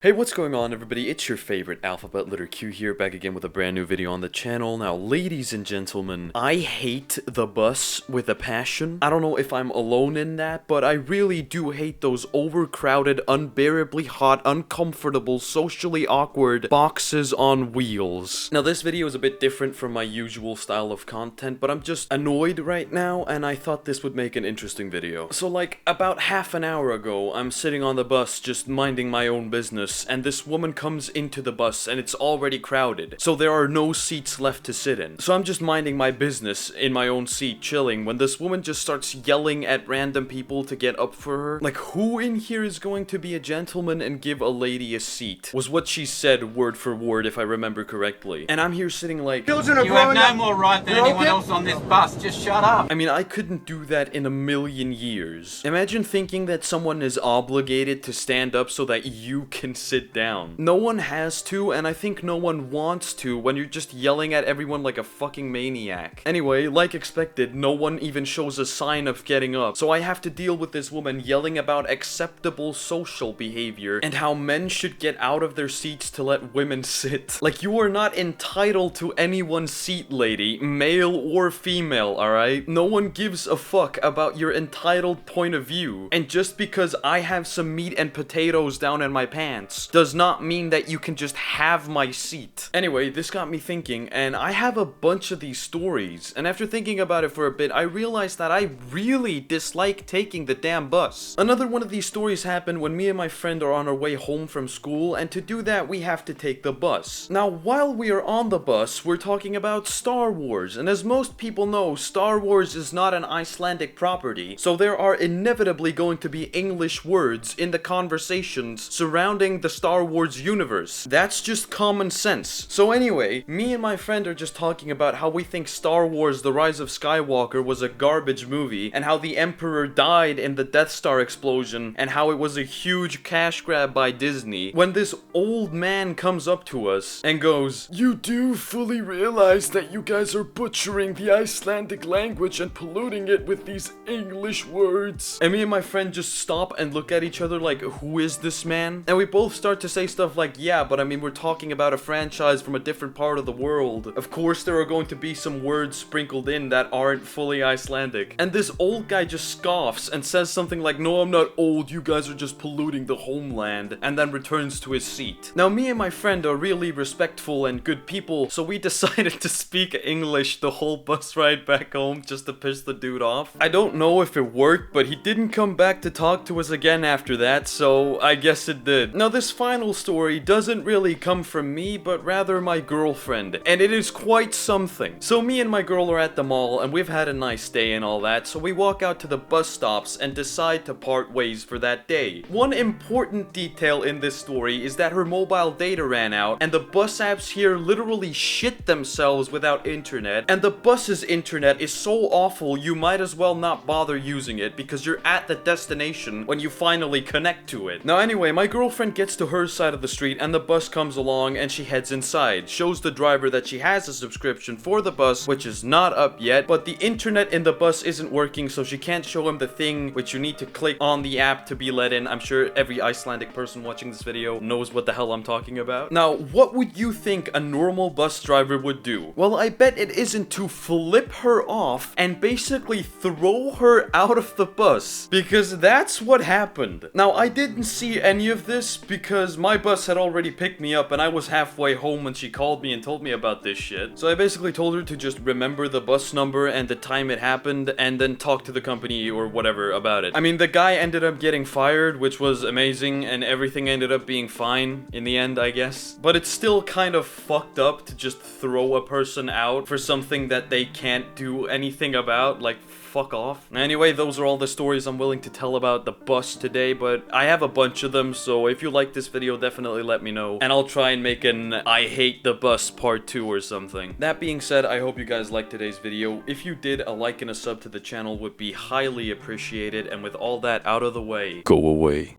Hey, what's going on everybody? It's your favorite alphabet letter Q here, back again with a brand new video on the channel. Now, ladies and gentlemen, I hate the bus with a passion. I don't know if I'm alone in that, but I really do hate those overcrowded, unbearably hot, uncomfortable, socially awkward boxes on wheels. Now, this video is a bit different from my usual style of content, but I'm just annoyed right now, and I thought this would make an interesting video. So, like, about half an hour ago, I'm sitting on the bus just minding my own business, and this woman comes into the bus and it's already crowded, so there are no seats left to sit in. So I'm just minding my business in my own seat, chilling, when this woman just starts yelling at random people to get up for her. Like, who in here is going to be a gentleman and give a lady a seat? Was what she said word for word, if I remember correctly. And I'm here sitting like, Children are You have growing no up. more right than anyone else on this bus. Just shut up. I mean, I couldn't do that in a million years. Imagine thinking that someone is obligated to stand up so that you can sit down. No one has to, and I think no one wants to when you're just yelling at everyone like a fucking maniac. Anyway, like expected, no one even shows a sign of getting up, so I have to deal with this woman yelling about acceptable social behavior and how men should get out of their seats to let women sit. Like, you are not entitled to anyone's seat, lady, male or female, alright? No one gives a fuck about your entitled point of view, and just because I have some meat and potatoes down in my pants does not mean that you can just have my seat. Anyway, this got me thinking, and I have a bunch of these stories, and after thinking about it for a bit, I realized that I really dislike taking the damn bus. Another one of these stories happened when me and my friend are on our way home from school, and to do that, we have to take the bus. Now, while we are on the bus, we're talking about Star Wars, and as most people know, Star Wars is not an Icelandic property, so there are inevitably going to be English words in the conversations surrounding the Star Wars universe. That's just common sense. So anyway, me and my friend are just talking about how we think Star Wars: The Rise of Skywalker was a garbage movie, and how the Emperor died in the Death Star explosion, and how it was a huge cash grab by Disney, when this old man comes up to us and goes, "You do fully realize that you guys are butchering the Icelandic language and polluting it with these English words." And me and my friend just stop and look at each other like, who is this man? And we both start to say stuff like, yeah, but I mean, we're talking about a franchise from a different part of the world. Of course there are going to be some words sprinkled in that aren't fully Icelandic. And this old guy just scoffs and says something like, "No, I'm not old, you guys are just polluting the homeland," and then returns to his seat. Now, me and my friend are really respectful and good people, so we decided to speak English the whole bus ride back home just to piss the dude off. I don't know if it worked, but he didn't come back to talk to us again after that, so I guess it did. Now, this final story doesn't really come from me, but rather my girlfriend, and it is quite something. So me and my girl are at the mall, and we've had a nice day and all that, so we walk out to the bus stops and decide to part ways for that day. One important detail in this story is that her mobile data ran out, and the bus apps here literally shit themselves without internet, and the bus's internet is so awful you might as well not bother using it because you're at the destination when you finally connect to it. Now anyway, my girlfriend gets to her side of the street and the bus comes along and she heads inside, shows the driver that she has a subscription for the bus, which is not up yet, but the internet in the bus isn't working, so she can't show him the thing which you need to click on the app to be let in. I'm sure every Icelandic person watching this video knows what the hell I'm talking about. Now, what would you think a normal bus driver would do? Well, I bet it isn't to flip her off and basically throw her out of the bus, because that's what happened. Now, I didn't see any of this because my bus had already picked me up and I was halfway home when she called me and told me about this shit. So I basically told her to just remember the bus number and the time it happened and then talk to the company or whatever about it. I mean, the guy ended up getting fired, which was amazing, and everything ended up being fine in the end, I guess. But it's still kind of fucked up to just throw a person out for something that they can't do anything about. Like, fuck off. Anyway, those are all the stories I'm willing to tell about the bus today, but I have a bunch of them, so if you like this video, definitely let me know, and I'll try and make an I hate the bus part 2 or something. That being said, I hope you guys liked today's video. If you did, a like and a sub to the channel would be highly appreciated, and with all that out of the way, go away.